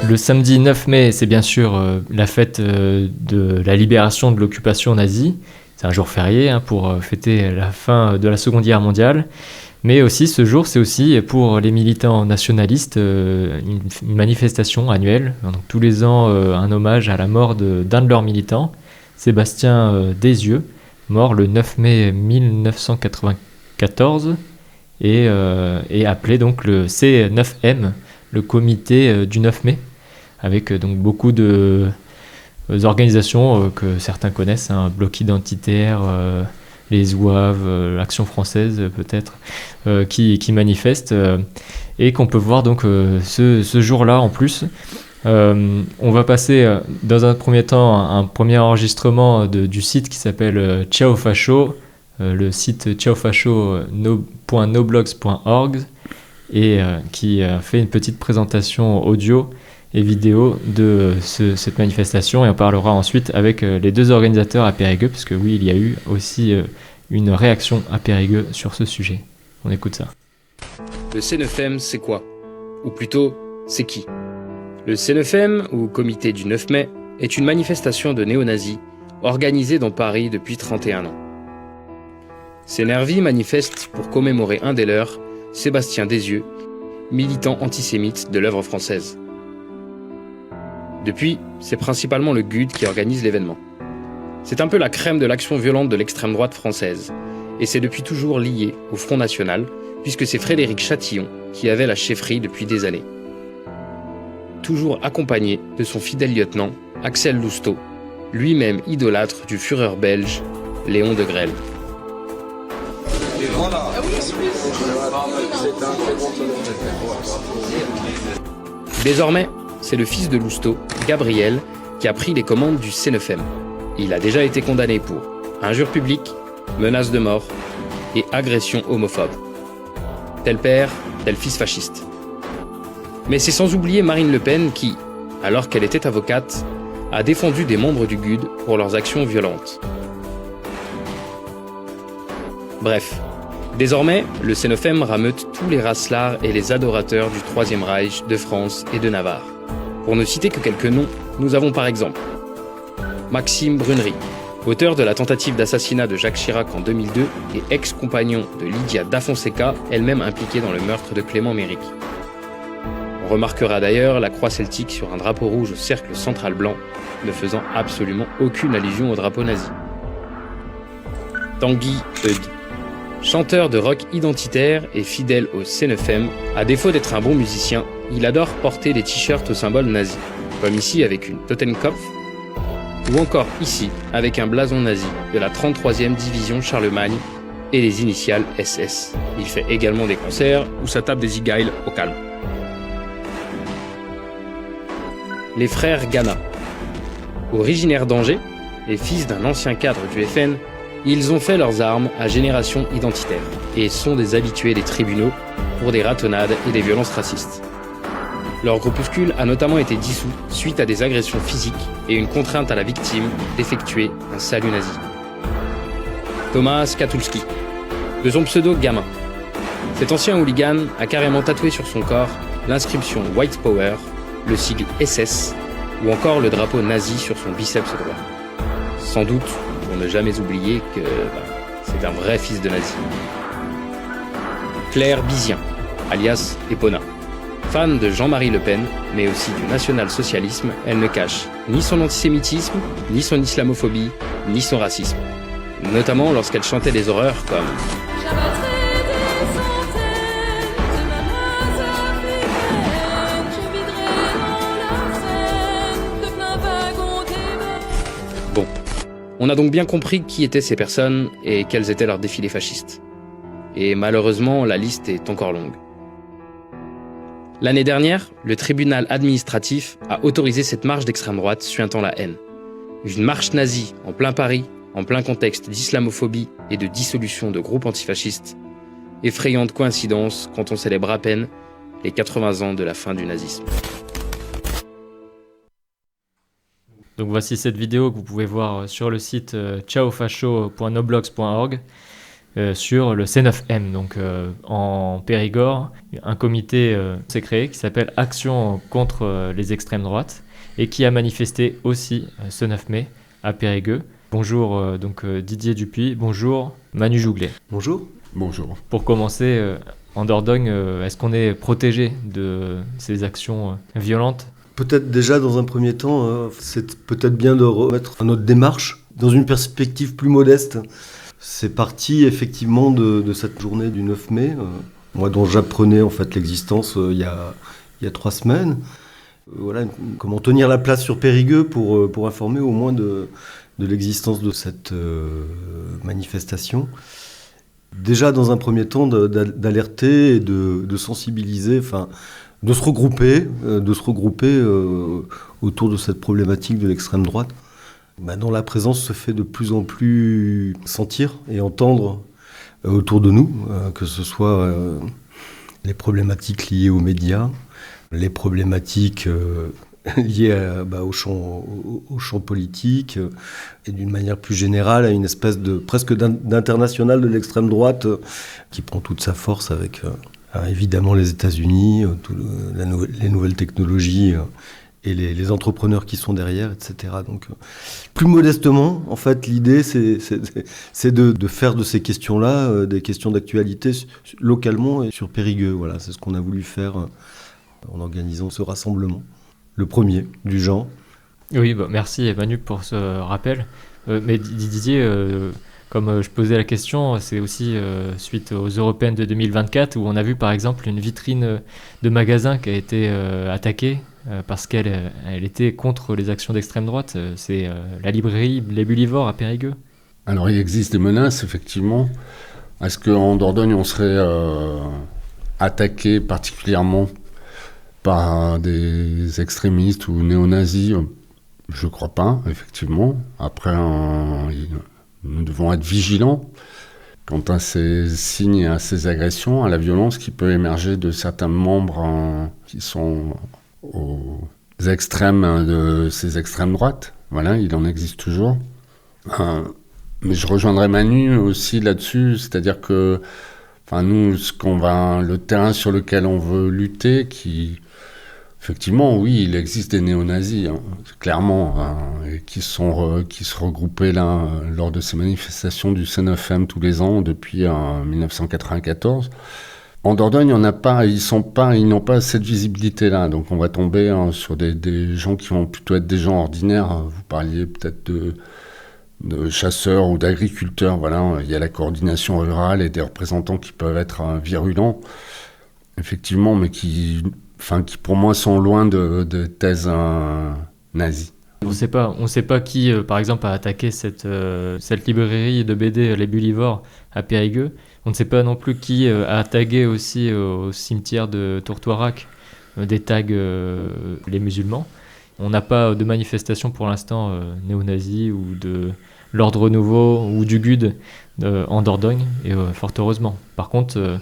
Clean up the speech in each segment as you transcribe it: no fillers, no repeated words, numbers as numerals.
Le samedi 9 mai, c'est bien sûr la fête de la libération de l'occupation nazie. C'est un jour férié pour fêter la fin de la Seconde Guerre mondiale. Mais aussi, ce jour, c'est aussi pour les militants nationalistes une manifestation annuelle. Donc, tous les ans, un hommage à la mort d'un de leurs militants, Sébastien Desieux, mort le 9 mai 1994 et appelé donc le C9M, le comité du 9 mai, avec donc beaucoup de organisations que certains connaissent, Bloc Identitaire, les Zouaves, l'Action Française peut-être, qui manifestent et qu'on peut voir donc ce jour-là en plus. On va passer dans un premier temps un premier enregistrement du site qui s'appelle Ciao Facho, le site ciaofacho.noblogs.org et qui fait une petite présentation audio et vidéo de cette manifestation, et on parlera ensuite avec les deux organisateurs à Périgueux, puisque oui, il y a eu aussi une réaction à Périgueux sur ce sujet. On écoute ça. Le C9M, c'est quoi? Ou plutôt, c'est qui? Le C9M, ou Comité du 9 mai, est une manifestation de néo-nazis organisée dans Paris depuis 31 ans. Ces nervis manifestent pour commémorer un des leurs, Sébastien Desieux, militant antisémite de l'œuvre française. Depuis, c'est principalement le GUD qui organise l'événement. C'est un peu la crème de l'action violente de l'extrême droite française, et c'est depuis toujours lié au Front National, puisque c'est Frédéric Chatillon qui avait la chefferie depuis des années. Toujours accompagné de son fidèle lieutenant, Axel Lousteau, lui-même idolâtre du Führer belge, Léon de Grelle. Désormais, c'est le fils de Lousteau, Gabriel, qui a pris les commandes du C9M. Il a déjà été condamné pour injure publique, menace de mort et agression homophobe. Tel père, tel fils fasciste. Mais c'est sans oublier Marine Le Pen qui, alors qu'elle était avocate, a défendu des membres du GUD pour leurs actions violentes. Bref, désormais, le C9M rameute tous les racelards et les adorateurs du Troisième Reich, de France et de Navarre. Pour ne citer que quelques noms, nous avons par exemple Maxime Brunery, auteur de la tentative d'assassinat de Jacques Chirac en 2002 et ex-compagnon de Lydia Da Fonseca, elle-même impliquée dans le meurtre de Clément Méric. On remarquera d'ailleurs la croix celtique sur un drapeau rouge au cercle central blanc, ne faisant absolument aucune allusion au drapeau nazi. Tanguy Eudes, chanteur de rock identitaire et fidèle au C9M, à défaut d'être un bon musicien, il adore porter des t-shirts au symbole nazi, comme ici avec une Totenkopf, ou encore ici avec un blason nazi de la 33e division Charlemagne et les initiales SS. Il fait également des concerts où ça tape des e-giles au calme. Les frères Ghana. Originaires d'Angers et fils d'un ancien cadre du FN, ils ont fait leurs armes à Génération Identitaire et sont des habitués des tribunaux pour des ratonnades et des violences racistes. Leur groupuscule a notamment été dissous suite à des agressions physiques et une contrainte à la victime d'effectuer un salut nazi. Thomas Skatulski, de son pseudo Gamin. Cet ancien hooligan a carrément tatoué sur son corps l'inscription White Power, le sigle SS ou encore le drapeau nazi sur son biceps droit. Sans doute pour ne jamais oublier que c'est un vrai fils de nazi. Claire Bizien, alias Epona. Fan de Jean-Marie Le Pen, mais aussi du national-socialisme, elle ne cache ni son antisémitisme, ni son islamophobie, ni son racisme. Notamment lorsqu'elle chantait des horreurs comme Bon, on a donc bien compris qui étaient ces personnes et quels étaient leurs défilés fascistes. Et malheureusement, la liste est encore longue. L'année dernière, le tribunal administratif a autorisé cette marche d'extrême droite suintant la haine. Une marche nazie en plein Paris, en plein contexte d'islamophobie et de dissolution de groupes antifascistes. Effrayante coïncidence quand on célèbre à peine les 80 ans de la fin du nazisme. Donc voici cette vidéo que vous pouvez voir sur le site ciaofacho.noblogs.org. sur le C9M. Donc en Périgord, un comité s'est créé qui s'appelle Action contre les extrêmes droites et qui a manifesté aussi ce 9 mai à Périgueux. Bonjour Didier Dupuis, bonjour Manu Jouglet. Bonjour. Bonjour. Pour commencer, en Dordogne, est-ce qu'on est protégé de ces actions violentes ? Peut-être déjà dans un premier temps, c'est peut-être bien de remettre notre démarche dans une perspective plus modeste. C'est parti effectivement de cette journée du 9 mai, moi dont j'apprenais en fait l'existence il y a 3 semaines. Voilà, comment tenir la place sur Périgueux pour informer au moins de l'existence de cette manifestation. Déjà dans un premier temps d'alerter et de sensibiliser, de se regrouper autour de cette problématique de l'extrême droite, dont la présence se fait de plus en plus sentir et entendre autour de nous, que ce soit les problématiques liées aux médias, les problématiques liées au champ politique et d'une manière plus générale à une espèce de presque d'international de l'extrême droite qui prend toute sa force avec évidemment les États-Unis, les nouvelles technologies et les entrepreneurs qui sont derrière, etc. Donc, plus modestement, en fait, l'idée, c'est de faire de ces questions-là des questions d'actualité localement et sur Périgueux. Voilà, c'est ce qu'on a voulu faire en organisant ce rassemblement, le premier du genre. Oui, merci Manu pour ce rappel. Mais Didier, comme je posais la question, c'est aussi suite aux Européennes de 2024 où on a vu par exemple une vitrine de magasin qui a été attaquée parce qu'elle était contre les actions d'extrême droite. C'est la librairie Les Bulivores à Périgueux. Alors il existe des menaces, effectivement. Est-ce qu'en Dordogne, on serait attaqué particulièrement par des extrémistes ou néo-nazis ? Je ne crois pas, effectivement. Après, nous devons être vigilants quant à ces signes et à ces agressions, à la violence qui peut émerger de certains membres qui sont aux extrêmes de ces extrêmes droites. Voilà, il en existe toujours. Mais je rejoindrai Manu aussi là-dessus, c'est-à-dire que nous, le terrain sur lequel on veut lutter, effectivement, oui, il existe des néo-nazis, clairement, et qui se regroupaient là lors de ces manifestations du C9M tous les ans depuis 1994. En Dordogne, ils n'ont pas cette visibilité-là, donc on va tomber sur des gens qui vont plutôt être des gens ordinaires. Vous parliez peut-être de chasseurs ou d'agriculteurs, voilà, il y a la coordination rurale et des représentants qui peuvent être virulents, effectivement, mais qui pour moi sont loin de thèses nazies. On ne sait pas qui, par exemple, a attaqué cette librairie de BD Les Bulivores à Périgueux. On ne sait pas non plus qui a tagué aussi au cimetière de Tourtoirac des tags les musulmans. On n'a pas de manifestation pour l'instant néo-nazi ou de l'Ordre Nouveau ou du GUD en Dordogne, et fort heureusement. Par contre,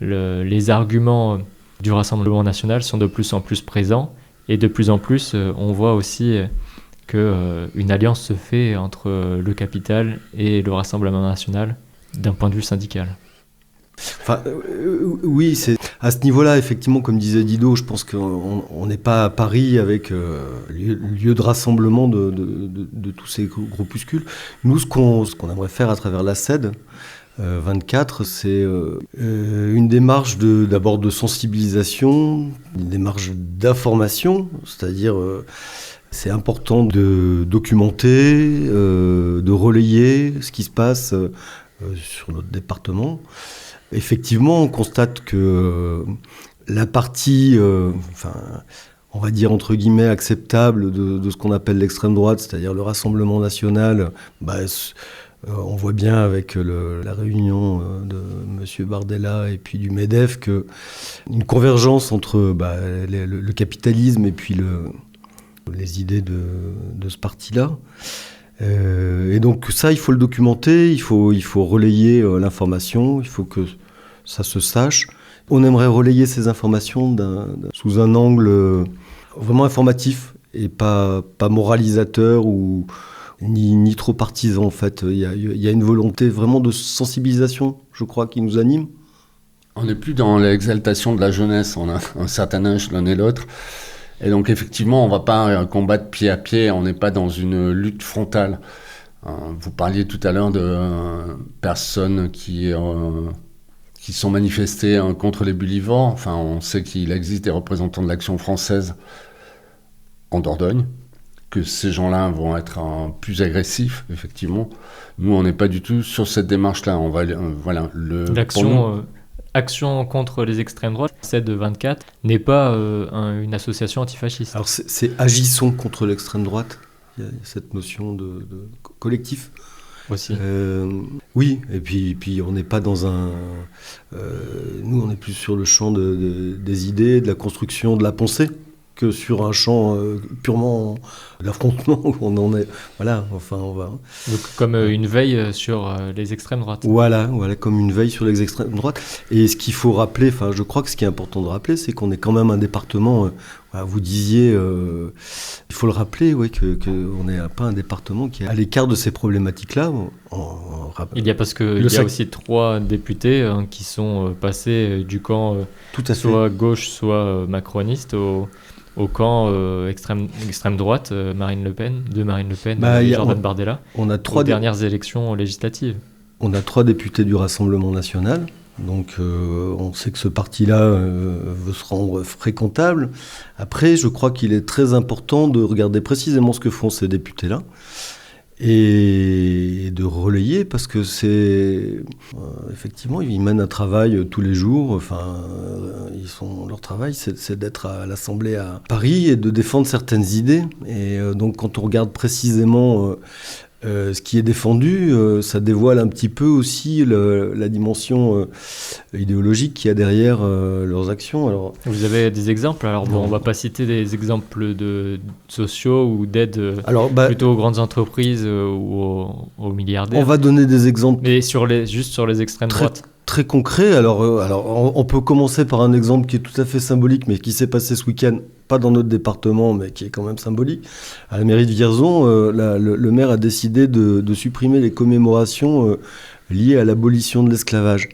les arguments du Rassemblement national sont de plus en plus présents, et de plus en plus, on voit aussi qu'une alliance se fait entre le capital et le Rassemblement national d'un point de vue syndical. Oui, c'est à ce niveau-là, effectivement, comme disait Dido, je pense qu'on n'est pas à Paris avec lieu de rassemblement de tous ces groupuscules. Nous, ce qu'on aimerait faire à travers la CED 24, c'est une démarche d'abord de sensibilisation, une démarche d'information, c'est-à-dire c'est important de documenter, de relayer ce qui se passe sur notre département. Effectivement, on constate que la partie, on va dire entre guillemets, acceptable de ce qu'on appelle l'extrême droite, c'est-à-dire le Rassemblement national, on voit bien avec la réunion de M. Bardella et puis du MEDEF qu'une convergence entre le capitalisme et puis les idées de ce parti-là. Et donc ça, il faut le documenter, il faut relayer l'information, il faut que ça se sache. On aimerait relayer ces informations sous un angle vraiment informatif et pas moralisateur ni trop partisan en fait. Il y a une volonté vraiment de sensibilisation, je crois, qui nous anime. On n'est plus dans l'exaltation de la jeunesse, on a un certain âge l'un et l'autre. Et donc effectivement, on ne va pas combattre pied à pied, on n'est pas dans une lutte frontale. Vous parliez tout à l'heure de personnes qui sont manifestées contre les bullivores. Enfin, on sait qu'il existe des représentants de l'Action française en Dordogne, que ces gens-là vont être plus agressifs, effectivement. Nous, on n'est pas du tout sur cette démarche-là. On va, L'action... Action contre les extrêmes droites, celle de 24, n'est pas une association antifasciste. Alors c'est agissons contre l'extrême droite. Il y a cette notion de collectif. Aussi. Oui, et puis on n'est pas dans un... nous, on est plus sur le champ des idées, de la construction, de la pensée, que sur un champ purement d'affrontement où on en est. Voilà, enfin, on va... Donc, comme une veille sur les extrêmes droites. Voilà, comme une veille sur les extrêmes droites. Et ce qu'il faut rappeler, enfin, je crois que ce qui est important de rappeler, c'est qu'on est quand même un département... vous disiez, il faut le rappeler, qu'on n'est pas un département qui est à l'écart de ces problématiques-là. Il y a parce qu'il y a aussi 3 députés qui sont passés du camp soit gauche, soit macroniste au camp extrême droite, Marine Le Pen et Jordan Bardella, on a aux dernières élections législatives. On a 3 députés du Rassemblement national. Donc on sait que ce parti-là veut se rendre fréquentable. Après, je crois qu'il est très important de regarder précisément ce que font ces députés-là et de relayer, parce que effectivement, ils mènent un travail tous les jours. Leur travail, c'est d'être à l'Assemblée à Paris et de défendre certaines idées. Et donc quand on regarde précisément... ce qui est défendu, ça dévoile un petit peu aussi la dimension idéologique qu'il y a derrière leurs actions. Alors, vous avez des exemples? Alors bon, on ne va pas citer des exemples de sociaux ou d'aide plutôt aux grandes entreprises ou aux milliardaires. On va donner des exemples. Mais juste sur les extrêmes droites. Très concret. Alors, on peut commencer par un exemple qui est tout à fait symbolique, mais qui s'est passé ce week-end, pas dans notre département, mais qui est quand même symbolique. À la mairie de Vierzon, le maire a décidé de supprimer les commémorations liées à l'abolition de l'esclavage.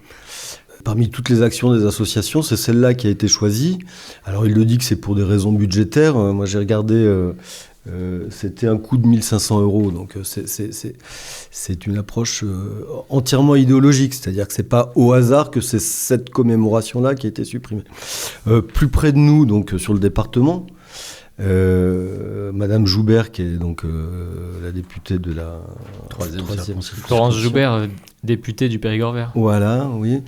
Parmi toutes les actions des associations, c'est celle-là qui a été choisie. Alors, il le dit que c'est pour des raisons budgétaires. Moi, j'ai regardé... c'était un coût de 1 500 €, donc c'est une approche entièrement idéologique, c'est-à-dire que c'est pas au hasard que c'est cette commémoration-là qui a été supprimée. Plus près de nous, donc sur le département, Madame Joubert, qui est donc la députée de la troisième Florence Joubert, députée du Périgord vert. Voilà, oui.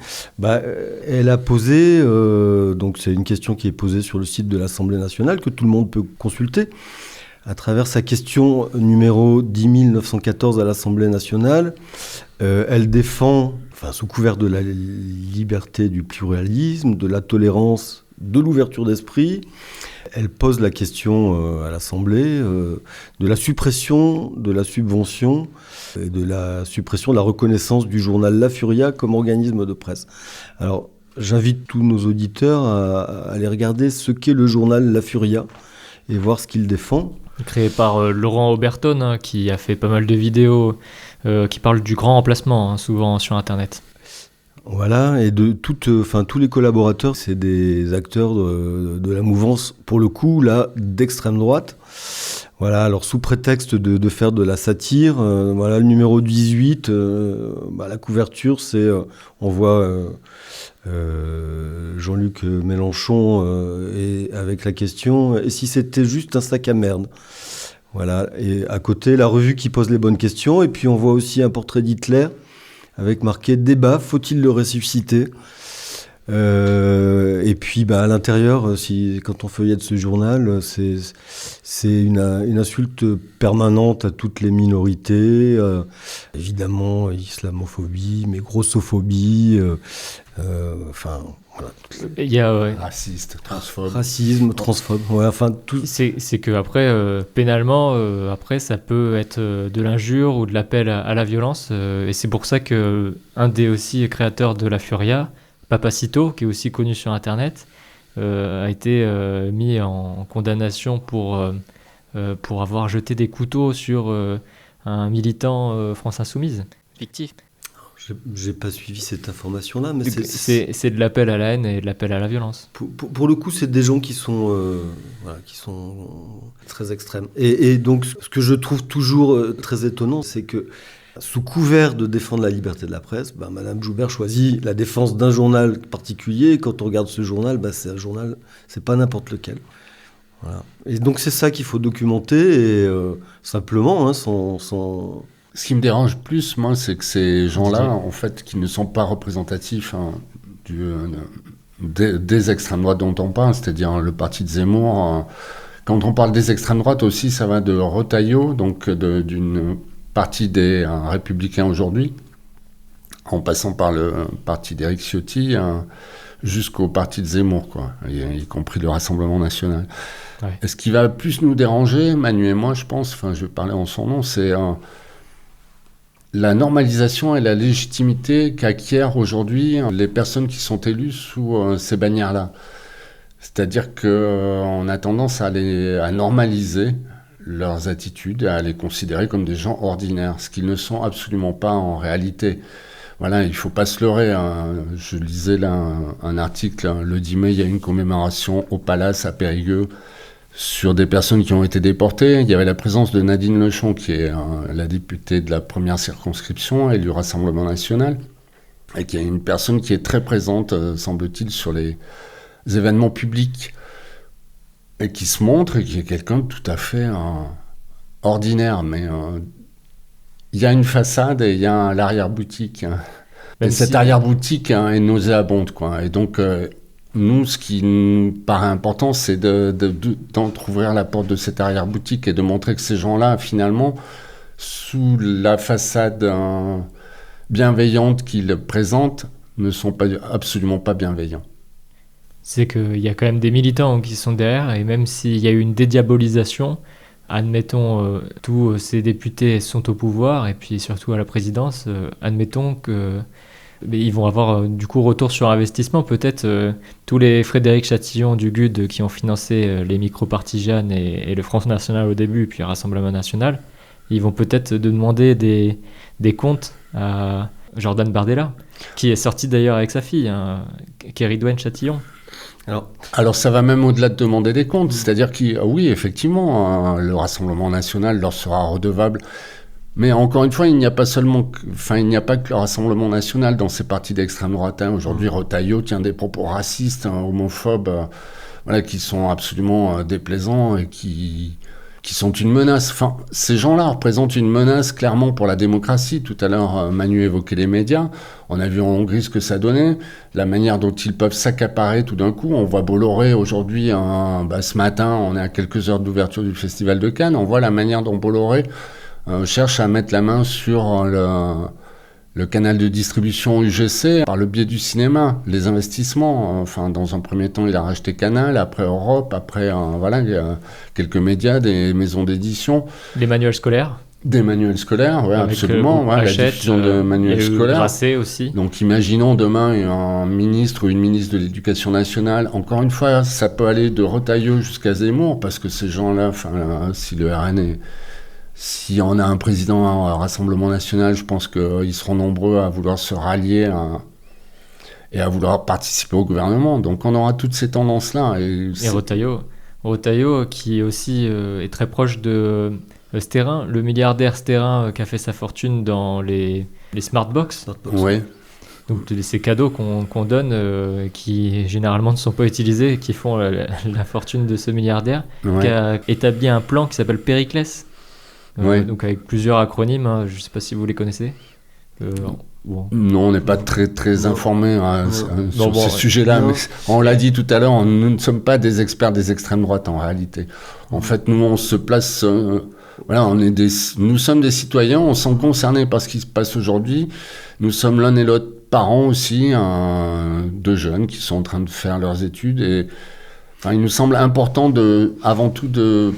Elle a posé, donc c'est une question qui est posée sur le site de l'Assemblée nationale, que tout le monde peut consulter, à travers sa question numéro 10 914 à l'Assemblée nationale. Elle défend, sous couvert de la liberté, du pluralisme, de la tolérance, de l'ouverture d'esprit, elle pose la question à l'Assemblée de la suppression de la subvention et de la suppression de la reconnaissance du journal La Furia comme organisme de presse. Alors, j'invite tous nos auditeurs à aller regarder ce qu'est le journal La Furia et voir ce qu'il défend. Créé par Laurent Oberton, qui a fait pas mal de vidéos qui parlent du grand remplacement, souvent sur Internet. Voilà, et tous les collaborateurs, c'est des acteurs de la mouvance, pour le coup, là, d'extrême droite. Voilà, alors sous prétexte de faire de la satire, voilà, le numéro 18, la couverture, c'est, on voit Jean-Luc Mélenchon et avec la question « Et si c'était juste un sac à merde ?» Voilà, et à côté, la revue qui pose les bonnes questions, et puis on voit aussi un portrait d'Hitler, avec marqué « Débat, faut-il le ressusciter ?» Et puis à l'intérieur, quand on feuillette ce journal, c'est une insulte permanente à toutes les minorités, évidemment islamophobie, mais grossophobie, voilà. Il y a racisme, transphobe, ouais, tout. C'est que après pénalement, après ça peut être de l'injure ou de l'appel à la violence, et c'est pour ça que un des aussi créateurs de La Furia, Papacito, qui est aussi connu sur Internet, a été mis en condamnation pour avoir jeté des couteaux sur un militant France Insoumise, fictif. J'ai pas suivi cette information-là, mais c'est de l'appel à la haine et de l'appel à la violence. Pour le coup, c'est des gens qui sont très extrêmes. Et donc, ce que je trouve toujours très étonnant, c'est que sous couvert de défendre la liberté de la presse, Madame Joubert choisit la défense d'un journal particulier. Quand on regarde ce journal, c'est un journal, c'est pas n'importe lequel. Voilà. Et donc c'est ça qu'il faut documenter, et simplement, sans... Ce qui me dérange plus, moi, c'est que ces gens-là, en fait, qui ne sont pas représentatifs des extrêmes droites dont on parle, c'est-à-dire le parti de Zemmour. Quand on parle des extrêmes droites aussi, ça va de Retailleau, donc d'une partie des Républicains aujourd'hui, en passant par le parti d'Éric Ciotti, jusqu'au parti de Zemmour, quoi, y compris le Rassemblement national. Ouais. Et ce qui va plus nous déranger, Manu et moi, je pense, je vais parler en son nom, c'est la normalisation et la légitimité qu'acquièrent aujourd'hui les personnes qui sont élues sous ces bannières-là. C'est-à-dire qu'on a tendance à normaliser leurs attitudes, à les considérer comme des gens ordinaires, ce qu'ils ne sont absolument pas en réalité. Voilà, il ne faut pas se leurrer. Je lisais là un article, le 10 mai, il y a une commémoration au Palace à Périgueux sur des personnes qui ont été déportées. Il y avait la présence de Nadine Lechon, qui est la députée de la première circonscription et du Rassemblement national, et qui est une personne qui est très présente, semble-t-il, sur les événements publics, et qui se montre, et qui est quelqu'un de tout à fait ordinaire, mais il y a une façade et il y a l'arrière-boutique. Et cette arrière-boutique est nauséabonde, quoi. Et donc, nous, ce qui nous paraît important, c'est d'entrouvrir la porte de cette arrière-boutique et de montrer que ces gens-là, finalement, sous la façade bienveillante qu'ils présentent, ne sont absolument pas bienveillants. C'est qu'il y a quand même des militants qui sont derrière, et même s'il y a eu une dédiabolisation, admettons, tous ces députés sont au pouvoir, et puis surtout à la présidence, admettons que ils vont avoir du coup retour sur investissement. Peut-être tous les Frédéric Chatillon du GUD qui ont financé les micro-partis et le Front National au début, puis le Rassemblement National, ils vont peut-être demander des comptes à Jordan Bardella, qui est sorti d'ailleurs avec sa fille, Kéridouane Chatillon. Alors ça va même au-delà de demander des comptes, c'est-à-dire que oui, effectivement, le Rassemblement national leur sera redevable. Mais encore une fois, il n'y a pas que le Rassemblement national dans ces partis d'extrême droite. Aujourd'hui, Retailleau tient des propos racistes, homophobes, qui sont absolument déplaisants et qui sont une menace. Enfin, ces gens-là représentent une menace clairement pour la démocratie. Tout à l'heure, Manu évoquait les médias. On a vu en Hongrie ce que ça donnait, la manière dont ils peuvent s'accaparer tout d'un coup. On voit Bolloré aujourd'hui, ce matin, on est à quelques heures d'ouverture du Festival de Cannes. On voit la manière dont Bolloré cherche à mettre la main sur le canal de distribution UGC par le biais du cinéma, les investissements. Dans un premier temps, il a racheté Canal, après Europe, après quelques médias, des maisons d'édition. Les manuels scolaires. Des manuels scolaires, oui, absolument. La diffusion de manuels scolaires. Grasset aussi. Donc imaginons demain un ministre ou une ministre de l'Éducation nationale. Encore une fois, ça peut aller de Retailleau jusqu'à Zemmour, parce que ces gens-là, si le RN si on a un président à un Rassemblement national, je pense qu'ils seront nombreux à vouloir se rallier et à vouloir participer au gouvernement. Donc on aura toutes ces tendances-là. Et Retailleau qui aussi est très proche de Sterrin, le milliardaire Sterrin qui a fait sa fortune dans les Smartbox. Oui. Donc ces cadeaux qu'on donne, qui généralement ne sont pas utilisés, qui font la fortune de ce milliardaire, qui a établi un plan qui s'appelle Périclès. Donc avec plusieurs acronymes, je ne sais pas si vous les connaissez. Non, on n'est pas très informés sur ces sujets-là, mais on l'a dit tout à l'heure, nous ne sommes pas des experts des extrêmes droites en réalité. En fait, nous on se place, nous sommes des citoyens, on s'en concernés par ce qui se passe aujourd'hui. Nous sommes l'un et l'autre parents aussi de jeunes qui sont en train de faire leurs études, et il nous semble important avant tout de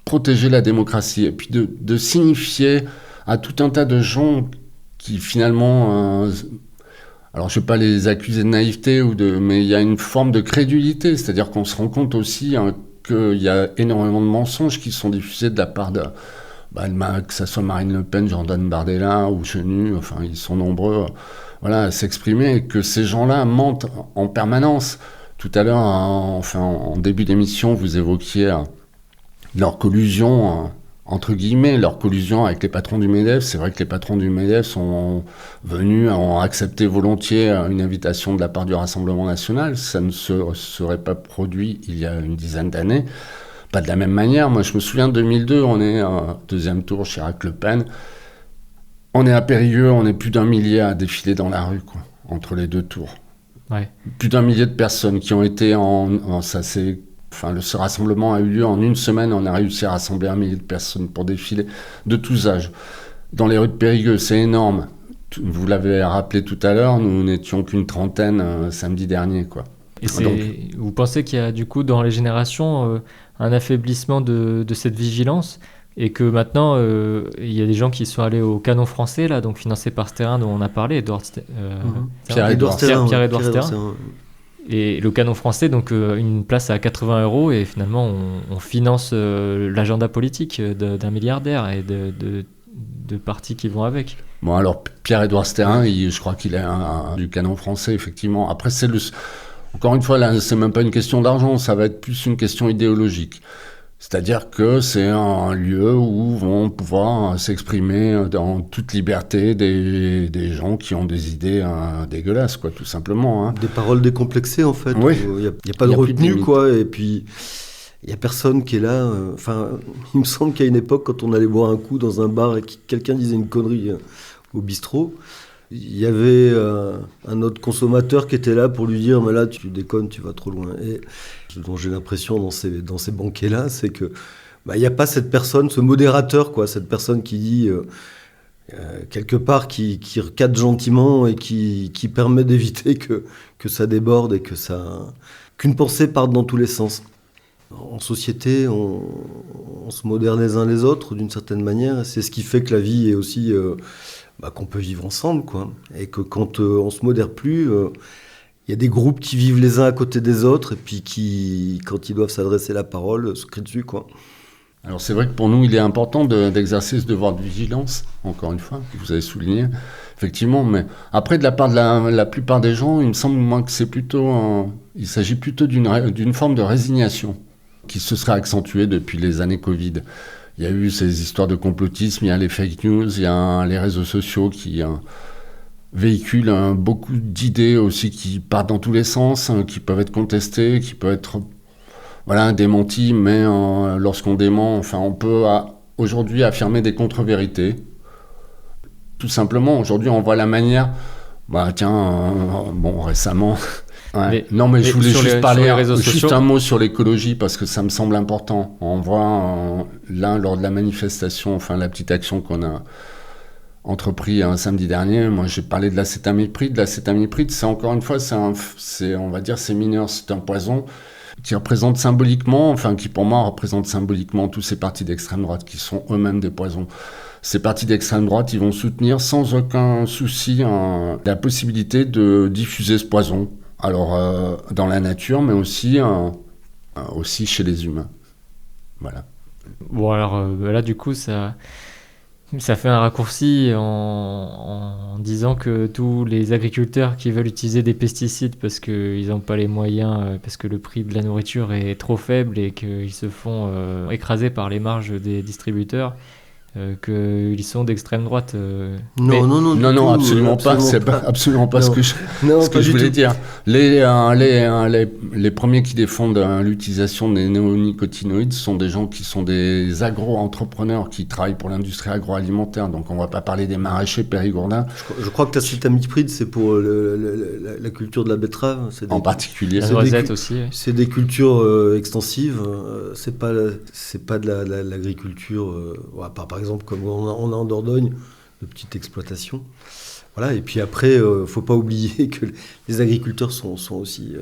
protéger la démocratie, et puis de signifier à tout un tas de gens qui finalement, alors je ne vais pas les accuser de naïveté, mais il y a une forme de crédulité, c'est-à-dire qu'on se rend compte aussi qu'il y a énormément de mensonges qui sont diffusés de la part que ça soit Marine Le Pen, Jordan Bardella ou Chenu, enfin ils sont nombreux à s'exprimer, et que ces gens-là mentent en permanence. Tout à l'heure, en début d'émission, vous évoquiez leur collusion, entre guillemets, leur collusion avec les patrons du MEDEF. C'est vrai que les patrons du MEDEF sont venus, ont accepté volontiers une invitation de la part du Rassemblement national. Ça ne se serait pas produit il y a une dizaine d'années. Pas de la même manière. Moi, je me souviens de 2002, on est deuxième tour, Chirac-Le Pen. On est à Périgueux, on est plus d'1 millier à défiler dans la rue, quoi, entre les deux tours. Ouais. Plus d'1 millier de personnes qui ont été ce rassemblement a eu lieu en une semaine. On a réussi à rassembler 1 millier de personnes pour défiler de tous âges. Dans les rues de Périgueux, c'est énorme. Vous l'avez rappelé tout à l'heure, nous n'étions qu'une trentaine samedi dernier, quoi. Et vous pensez qu'il y a du coup dans les générations un affaiblissement de cette vigilance, et que maintenant il y a des gens qui sont allés au Canon Français, là, donc financé par Sterrin, dont on a parlé, Pierre-Édouard Sterrin. Et le Canon Français, donc une place à 80 €, et finalement on finance l'agenda politique d'un milliardaire et de partis qui vont avec. Bon, alors Pierre-Édouard Sterrin, je crois qu'il est du Canon Français, effectivement. Après, encore une fois, là, c'est même pas une question d'argent, ça va être plus une question idéologique. C'est-à-dire que c'est un lieu où vont pouvoir s'exprimer dans toute liberté des gens qui ont des idées dégueulasses, quoi, tout simplement. Hein. Des paroles décomplexées, en fait. Oui. Il n'y a pas de retenue, quoi. Et puis, il n'y a personne qui est là. Il me semble qu'à une époque, quand on allait boire un coup dans un bar et que quelqu'un disait une connerie au bistrot, il y avait un autre consommateur qui était là pour lui dire « Mais là, tu déconnes, tu vas trop loin ». Et ce dont j'ai l'impression dans ces banquets-là, c'est que il n'y a pas cette personne, ce modérateur, quoi, cette personne qui dit quelque part, qui recadre gentiment et qui permet d'éviter que ça déborde et qu'une pensée parte dans tous les sens. En société, on se moderne les uns les autres d'une certaine manière. C'est ce qui fait que la vie est aussi... qu'on peut vivre ensemble, quoi. Et que quand on se modère plus, il y a des groupes qui vivent les uns à côté des autres, et puis qui, quand ils doivent s'adresser la parole, se crient dessus, quoi. Alors c'est vrai que pour nous, il est important d'exercer ce devoir de vigilance, encore une fois, que vous avez souligné, effectivement. Mais après, de la part de la plupart des gens, il me semble moi que il s'agit plutôt d'une forme de résignation qui se serait accentuée depuis les années Covid. Il y a eu ces histoires de complotisme, il y a les fake news, il y a les réseaux sociaux qui véhiculent beaucoup d'idées aussi qui partent dans tous les sens, qui peuvent être contestées, qui peuvent être démenties, mais lorsqu'on dément, on peut aujourd'hui affirmer des contre-vérités. Tout simplement, aujourd'hui, on voit la manière... récemment... Ouais. Mais je voulais juste parler un mot sur l'écologie, parce que ça me semble important. On voit là, lors de la manifestation, la petite action qu'on a entrepris samedi dernier, moi j'ai parlé de l'acétamipride. L'acétamipride, c'est encore une fois, on va dire, c'est mineur, c'est un poison qui représente symboliquement, qui pour moi représente symboliquement tous ces partis d'extrême droite qui sont eux-mêmes des poisons. Ces partis d'extrême droite, ils vont soutenir sans aucun souci la possibilité de diffuser ce poison. Alors, dans la nature, mais aussi chez les humains. Voilà. Bon, alors là, du coup, ça fait un raccourci en disant que tous les agriculteurs qui veulent utiliser des pesticides parce qu'ils n'ont pas les moyens, parce que le prix de la nourriture est trop faible et qu'ils se font écraser par les marges des distributeurs, qu'ils sont d'extrême droite. Non, absolument pas. C'est absolument pas ce que je voulais dire. Les premiers qui défendent l'utilisation des néonicotinoïdes sont des gens qui sont des agro-entrepreneurs qui travaillent pour l'industrie agroalimentaire. Donc on ne va pas parler des maraîchers périgourdins. Je crois que l'acétamipride, c'est pour la culture de la betterave. En particulier. La noisette aussi. C'est des cultures extensives. C'est pas de l'agriculture. Par exemple, comme on a en Dordogne, de petites exploitations. Voilà. Et puis après, il ne faut pas oublier que les agriculteurs sont aussi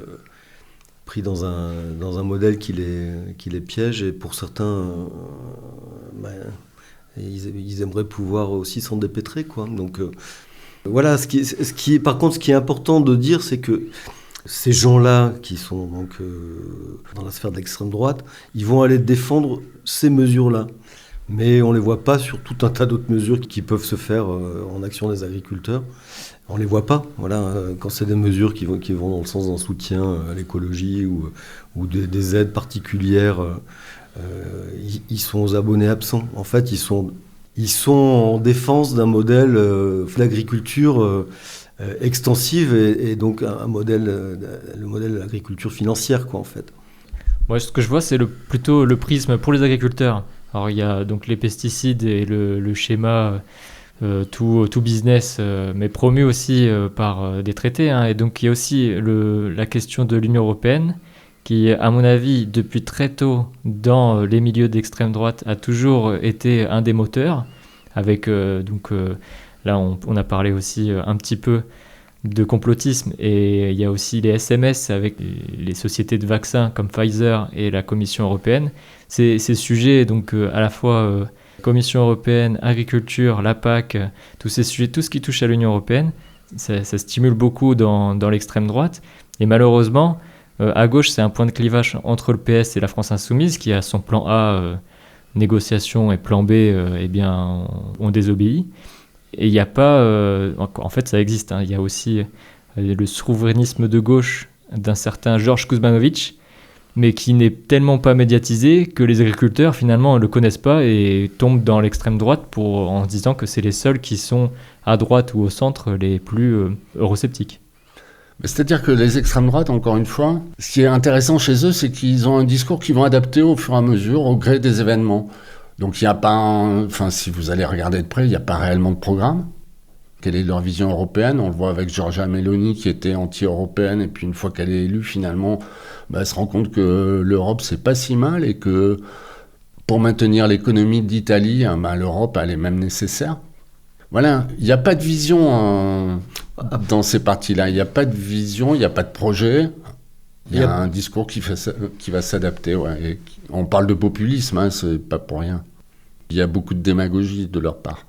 pris dans un modèle qui les piège. Et pour certains, ils aimeraient pouvoir aussi s'en dépêtrer, quoi. Donc voilà. Par contre, ce qui est important de dire, c'est que ces gens-là qui sont donc dans la sphère de l'extrême droite, ils vont aller défendre ces mesures-là. mais on ne les voit pas sur tout un tas d'autres mesures qui peuvent se faire en action des agriculteurs. On ne les voit pas. Voilà, quand c'est des mesures qui vont dans le sens d'un soutien à l'écologie ou des aides particulières, ils sont aux abonnés absents. En fait, ils sont en défense d'un modèle d'agriculture extensive et donc le modèle de l'agriculture financière, quoi, en fait. Moi, ce que je vois, c'est plutôt le prisme pour les agriculteurs. Alors, il y a donc les pesticides et le schéma tout business, mais promu aussi par des traités. Hein. Et donc, il y a aussi la question de l'Union européenne, qui, à mon avis, depuis très tôt, dans les milieux d'extrême droite, a toujours été un des moteurs. Avec, là, on a parlé aussi un petit peu de complotisme, et il y a aussi les SMS avec les sociétés de vaccins comme Pfizer et la Commission européenne. Ces sujets, donc à la fois Commission européenne, agriculture, la PAC, tous ces sujets, tout ce qui touche à l'Union européenne, ça stimule beaucoup dans l'extrême droite. Et malheureusement, à gauche, c'est un point de clivage entre le PS et la France insoumise, qui a son plan A, négociation, et plan B, on désobéit. Et il n'y a pas... en fait, ça existe. Hein, il y a aussi le souverainisme de gauche d'un certain Georges Kuzmanovic, mais qui n'est tellement pas médiatisé que les agriculteurs, finalement, ne le connaissent pas et tombent dans l'extrême droite en disant que c'est les seuls qui sont à droite ou au centre les plus eurosceptiques. C'est-à-dire que les extrêmes droites, encore une fois, ce qui est intéressant chez eux, c'est qu'ils ont un discours qu'ils vont adapter au fur et à mesure, au gré des événements. Donc il n'y a pas, si vous allez regarder de près, il n'y a pas réellement de programme. Quelle est leur vision européenne ? On le voit avec Giorgia Meloni qui était anti-européenne, et puis une fois qu'elle est élue, finalement, elle se rend compte que l'Europe, c'est pas si mal, et que pour maintenir l'économie d'Italie, l'Europe, elle est même nécessaire. Voilà, il n'y a pas de vision dans ces partis-là. Il n'y a pas de vision, il n'y a pas de projet. Il y a un discours qui va s'adapter. Ouais. Et on parle de populisme, c'est pas pour rien. Il y a beaucoup de démagogie de leur part.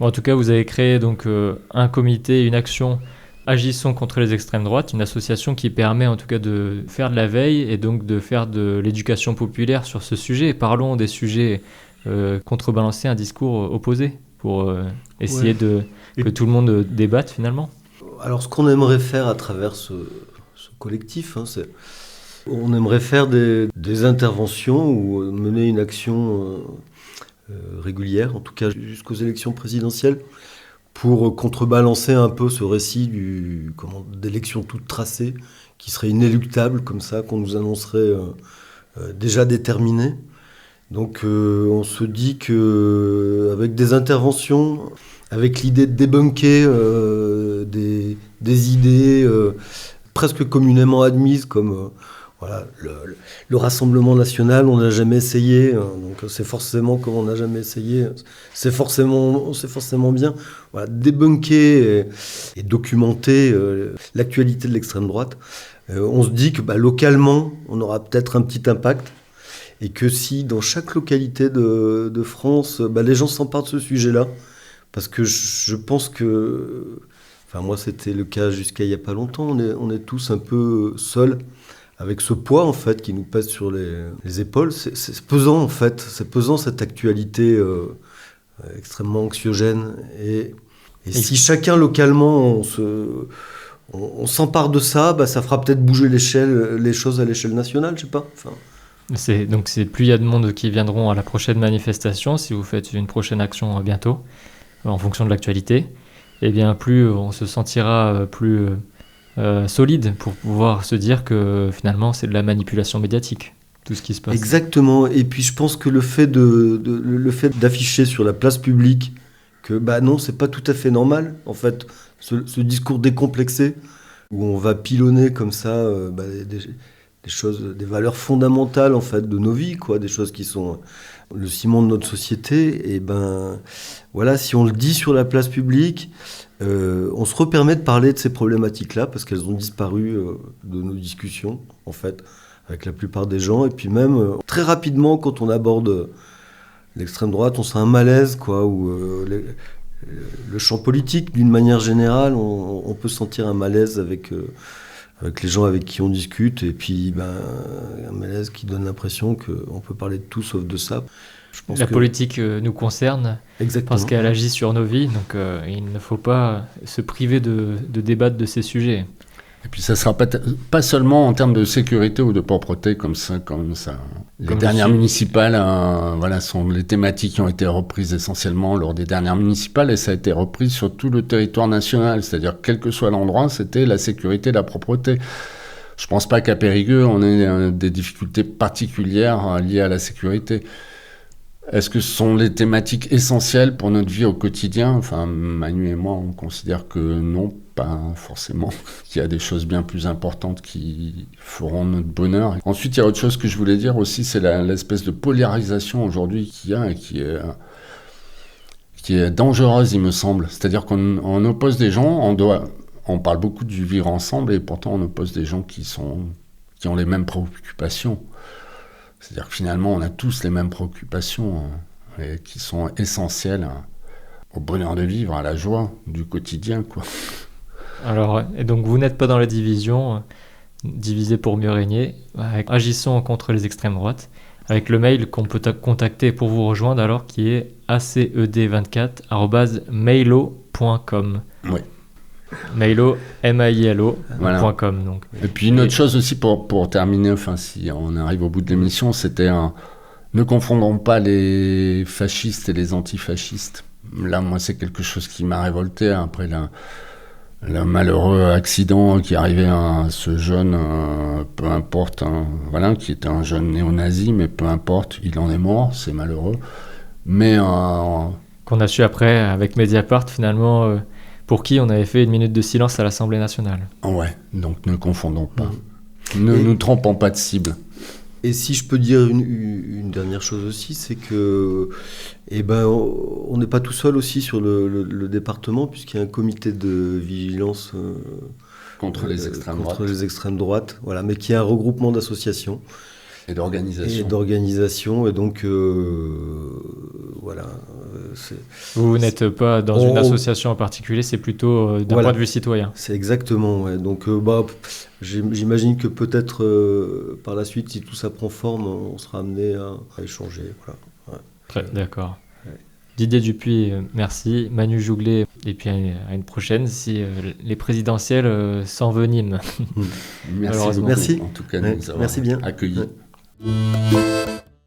Bon, en tout cas, vous avez créé donc un comité, une action Agissons contre les extrêmes droites, une association qui permet en tout cas de faire de la veille et donc de faire de l'éducation populaire sur ce sujet. Et parlons des sujets, contrebalancer un discours opposé pour essayer que tout le monde débatte finalement. Alors ce qu'on aimerait faire à travers ce collectif, on aimerait faire des interventions ou mener une action régulière, en tout cas jusqu'aux élections présidentielles, pour contrebalancer un peu ce récit d'élections toutes tracées, qui serait inéluctable comme ça, qu'on nous annoncerait déjà déterminées. Donc on se dit qu'avec des interventions, avec l'idée de débunker des idées presque communément admises comme le Rassemblement national, on n'a jamais essayé, donc c'est forcément comme on n'a jamais essayé, c'est forcément bien. Voilà, débunker et documenter l'actualité de l'extrême droite. On se dit que localement, on aura peut-être un petit impact, et que si dans chaque localité de France, les gens s'emparent de ce sujet-là, parce que je pense que, moi c'était le cas jusqu'à il n'y a pas longtemps, on est tous un peu seuls, avec ce poids en fait qui nous pèse sur les épaules. C'est pesant en fait, c'est pesant cette actualité extrêmement anxiogène. Et si chacun localement on s'empare de ça, ça fera peut-être bouger les choses à l'échelle nationale, je sais pas. Donc plus il y a de monde qui viendront à la prochaine manifestation, si vous faites une prochaine action bientôt, en fonction de l'actualité, et bien plus on se sentira plus solide pour pouvoir se dire que finalement c'est de la manipulation médiatique, tout ce qui se passe. Exactement, et puis je pense que le fait d'afficher sur la place publique que non, c'est pas tout à fait normal, en fait, ce discours décomplexé, où on va pilonner comme ça des choses, des valeurs fondamentales en fait de nos vies, quoi, des choses qui sont le ciment de notre société, et si on le dit sur la place publique, on se repermet de parler de ces problématiques-là parce qu'elles ont disparu de nos discussions, en fait, avec la plupart des gens. Et puis même, très rapidement, quand on aborde l'extrême droite, on sent un malaise, quoi, où le champ politique, d'une manière générale, on peut sentir un malaise avec les gens avec qui on discute. Et puis, un malaise qui donne l'impression qu'on peut parler de tout sauf de ça. Je pense La que- politique nous concerne Exactement. parce qu'elle agit sur nos vies, donc il ne faut pas se priver de débattre de ces sujets. Et puis ça sera pas seulement en termes de sécurité ou de propreté comme ça. Les Comme dernières je suis- municipales, sont les thématiques qui ont été reprises essentiellement lors des dernières municipales et ça a été repris sur tout le territoire national. C'est-à-dire quel que soit l'endroit, c'était la sécurité, la propreté. Je pense pas qu'à Périgueux, on ait des difficultés particulières liées à la sécurité. Est-ce que ce sont les thématiques essentielles pour notre vie au quotidien ? Enfin, Manu et moi, on considère que non, pas forcément. Il y a des choses bien plus importantes qui feront notre bonheur. Ensuite, il y a autre chose que je voulais dire aussi, c'est l'espèce de polarisation aujourd'hui qu'il y a et qui est dangereuse, il me semble. C'est-à-dire qu'on oppose des gens, on parle beaucoup du vivre ensemble et pourtant on oppose des gens qui ont les mêmes préoccupations. C'est-à-dire que finalement, on a tous les mêmes préoccupations et qui sont essentielles au bonheur de vivre, à la joie du quotidien, quoi. Alors, et donc vous n'êtes pas dans la division, diviser pour mieux régner, agissons contre les extrêmes droites, avec le mail qu'on peut contacter pour vous rejoindre alors qui est aced24@mailo.com. Oui. Mailo, M-A-I-L-O, Voilà. .com, donc. Et puis une autre chose aussi pour terminer, enfin si on arrive au bout de l'émission, c'était ne confondons pas les fascistes et les antifascistes. Là, moi, c'est quelque chose qui m'a révolté après le malheureux accident qui arrivait à ce jeune, peu importe, qui était un jeune néo-nazi, mais peu importe, il en est mort, c'est malheureux. Mais Qu'on a su après avec Mediapart finalement, pour qui on avait fait une minute de silence à l'Assemblée nationale. ouais, donc ne confondons pas. Ne nous trompons pas de cible. Et si je peux dire une dernière chose aussi, c'est que on n'est pas tout seul aussi sur le département, puisqu'il y a un comité de vigilance Contre les extrêmes contre droites. les extrêmes droites, voilà, mais qui est un regroupement d'associations Et et d'organisation. d'organisations, et donc Vous n'êtes pas dans On- une association en particulier, c'est plutôt d'un Voilà. point de vue citoyen. c'est exactement, ouais. Donc j'imagine que peut-être par la suite, si tout ça prend forme, on sera amené à échanger. Voilà. Ouais. D'accord. Ouais. Didier Dupuis, merci. Manu Jouglet, et puis à une prochaine si les présidentielles s'enveniment. Merci Malheureusement. beaucoup, Merci. en tout cas, de Ouais, nous avoir merci bien. accueillis. Ouais.